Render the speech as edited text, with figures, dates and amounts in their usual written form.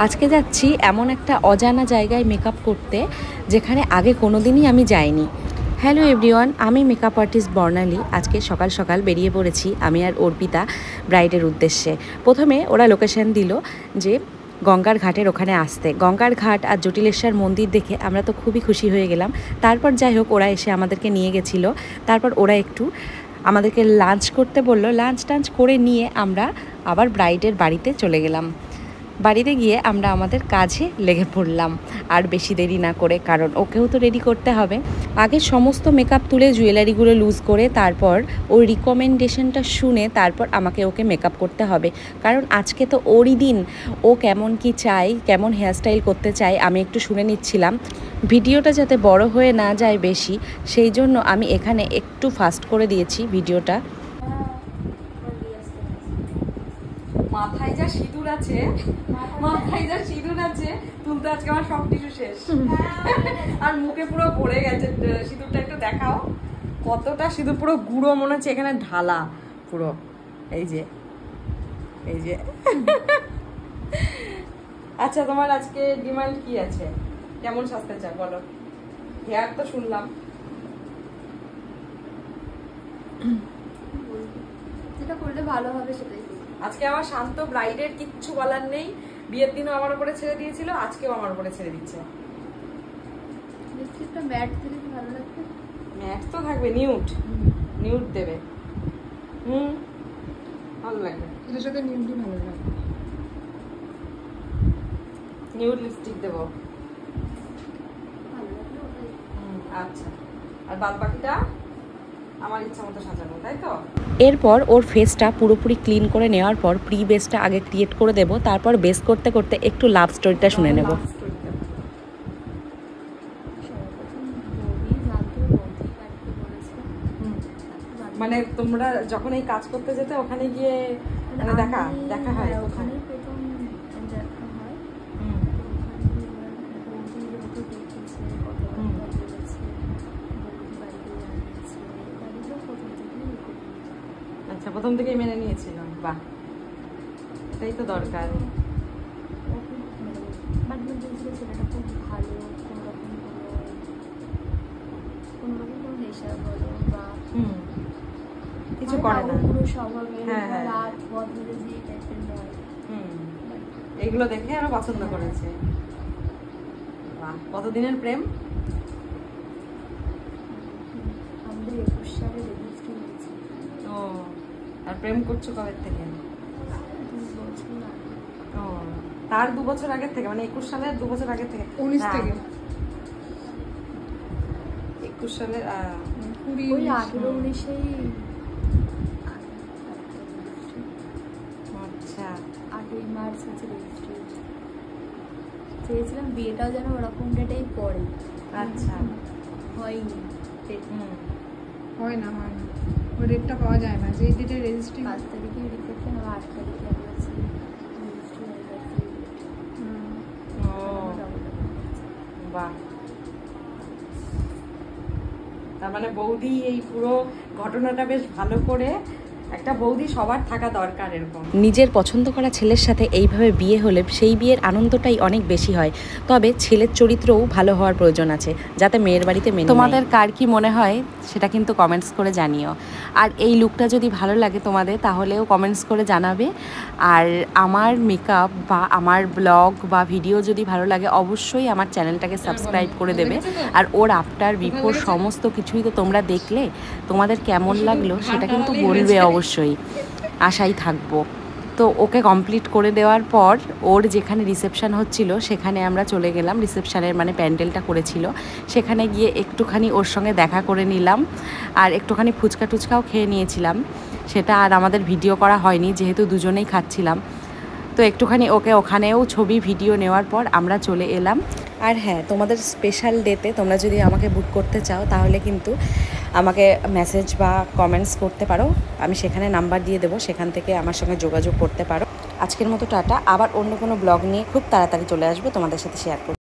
আজকে যাচ্ছি এমন একটা অজানা জায়গায় মেকআপ করতে যেখানে আগে কোনোদিনই আমি যাইনি। হ্যালো এভরিওয়ান, আমি মেকআপ আর্টিস্ট বর্ণালী। আজকে সকাল সকাল বেরিয়ে পড়েছি আমি আর অর্পিতা ব্রাইডের উদ্দেশ্যে। প্রথমে ওরা লোকেশন দিল যে গঙ্গার ঘাটের ওখানে আসতে। গঙ্গার ঘাট আর জটিলেশ্বর মন্দির দেখে আমরা তো খুবই খুশি হয়ে গেলাম। তারপর যাই হোক ওরা এসে আমাদেরকে নিয়ে গেছিলো। তারপর ওরা একটু আমাদেরকে লাঞ্চ করতে বললো। লাঞ্চ টাঞ্চ করে নিয়ে আমরা আবার ব্রাইডের বাড়িতে চলে গেলাম। বাড়িতে গিয়ে আমরা আমাদের কাজে লেগে পড়লাম আর বেশি দেরি না করে, কারণ ওকেও তো রেডি করতে হবে। আগে সমস্ত মেকআপ তুলে জুয়েলারিগুলো লুজ করে তারপর ওর রিকমেন্ডেশনটা শুনে তারপর আমাকে ওকে মেকআপ করতে হবে, কারণ আজকে তো ওরই দিন। ও কেমন কি চাই, কেমন হেয়ারস্টাইল করতে চাই আমি একটু শুনে নিচ্ছিলাম। ভিডিওটা যাতে বড় হয়ে না যায় বেশি, সেই জন্য আমি এখানে একটু ফাস্ট করে দিয়েছি ভিডিওটা। মাথায় যা সিঁদুর আছে, তুলতে আজকে আমার সব কিছু শেষ। আর মুখে পুরো ভরে গেছে সিঁদুরটা, একটু দেখাও কতটা সিঁদুর, পুরো গুঁড়ো মনে হচ্ছে এখানে ঢালা পুরো। এই যে আচ্ছা, তোমার আজকে ডিমান্ড কি আছে? কেমন সাজতে চাও বলো? হেয়ার তো শুনলাম, যেটা করলে ভালো হবে সেটাই। আজকে আমার শান্ত ব্রাইডের কিচ্ছু বলার নেই। বিয়ের দিনও আমার উপরে ছেড়ে দিয়েছিল, আজকেও আমার উপরে ছেড়ে দিচ্ছে। লিপস্টিকটা ম্যাট দিলে কি ভালো লাগবে? ম্যাট তো থাকবে, নিউড দেবে। ভালো লাগবে, এটার সাথে নিউডই ভালো লাগবে। নিউড লিপস্টিক দেবো। ভালো লাগবে ওটাই। আচ্ছা, আর বাদ বাকিটা আমার ইচ্ছা মতো সাজানো, তাই তো? এরপর ওর ফেসটা পুরোপুরি ক্লিন করে নেওয়ার পর প্রি বেসটা আগে ক্রিয়েট করে দেব, তারপর বেস করতে করতে একটু লাভ স্টোরিটা শুনে নেব। মানে তোমরা যখন এই কাজ করতে যেতে ওখানে গিয়ে মানে দেখা হয় ওখানে প্রথম দেখা হয়। আচ্ছা, প্রথম থেকেই মেনে নিয়েছিল। বাহ, এটাই তো দরকার। ছেলেটা খুব ভালো, কোনোরকম কোনো নেশা বলো বা কিছু করে না, পুরো স্বভাবে রাত বদলে যে টাইপের নয়। এগুলো দেখে আরো পছন্দ করেছে। বাহ, কতদিনের প্রেম? আমাদের 21 সালে রেজিস্ট্রি হয়েছে। ও, আর প্রেম করছো কবে থেকে? 2 বছর আগে। ও, তার 2 বছর আগে থেকে, মানে 21 সালের 2 বছর আগে থেকে? 19 থেকে। 21 সালের 18-19-এই। আচ্ছা, 8ই মার্চ হচ্ছে রেজিস্ট্রি। চেয়েছিলাম বিয়েটাও যেন ওরকম ডেটেই পড়ে। আচ্ছা, হয়নি। হয় না ওই ডেটটা পাওয়া যায় না, যে ডেটে রেজিস্ট্রি। 5 তারিখে রিসেপশন, 8 তারিখে আছে রেজিস্ট্রি হয়ে গেছে। বাহ, তার মানে বৌদি এই পুরো ঘটনাটা বেশ ভালো করে, একটা বৌদি সবার থাকা দরকার এরকম। নিজের পছন্দ করা ছেলের সাথে এইভাবে বিয়ে হলে সেই বিয়ের আনন্দটাই অনেক বেশি হয়। তবে ছেলের চরিত্রও ভালো হওয়ার প্রয়োজন আছে, যাতে মেয়ের বাড়িতে মেনে। তোমাদের কার কি মনে হয় সেটা কিন্তু কমেন্টস করে জানিও। আর এই লুকটা যদি ভালো লাগে তোমাদের তাহলেও কমেন্টস করে জানাবে। আর আমার মেকআপ বা আমার ব্লগ বা ভিডিও যদি ভালো লাগে অবশ্যই আমার চ্যানেলটাকে সাবস্ক্রাইব করে দেবে। আর ওর আফটার বিফোর সমস্ত কিছুই তো তোমরা দেখলে, তোমাদের কেমন লাগলো সেটা কিন্তু বলবে অবশ্যই, আশাই থাকবো। তো ওকে কমপ্লিট করে দেওয়ার পর ওর যেখানে রিসেপশান হচ্ছিল সেখানে আমরা চলে গেলাম। রিসেপশানের মানে প্যান্ডেলটা করেছিল, সেখানে গিয়ে একটুখানি ওর সঙ্গে দেখা করে নিলাম আর একটুখানি ফুচকা টুচকাও খেয়ে নিয়েছিলাম। সেটা আর আমাদের ভিডিও করা হয়নি যেহেতু দুজনেই খাচ্ছিলাম। তো একটুখানি ওকে ওখানেও ছবি ভিডিও নেওয়ার পর আমরা চলে এলাম। আর হ্যাঁ, তোমাদের স্পেশাল ডেতে তোমরা যদি আমাকে বুক করতে চাও তাহলে কিন্তু আমাকে মেসেজ বা কমেন্টস করতে পারো, আমি সেখানে নাম্বার দিয়ে দেবো, সেখান থেকে আমার সঙ্গে যোগাযোগ করতে পারো। আজকের মতো টাটা, আবার অন্য কোনো ব্লগ নিয়ে খুব তাড়াতাড়ি চলে আসবো তোমাদের সাথে শেয়ার করতে।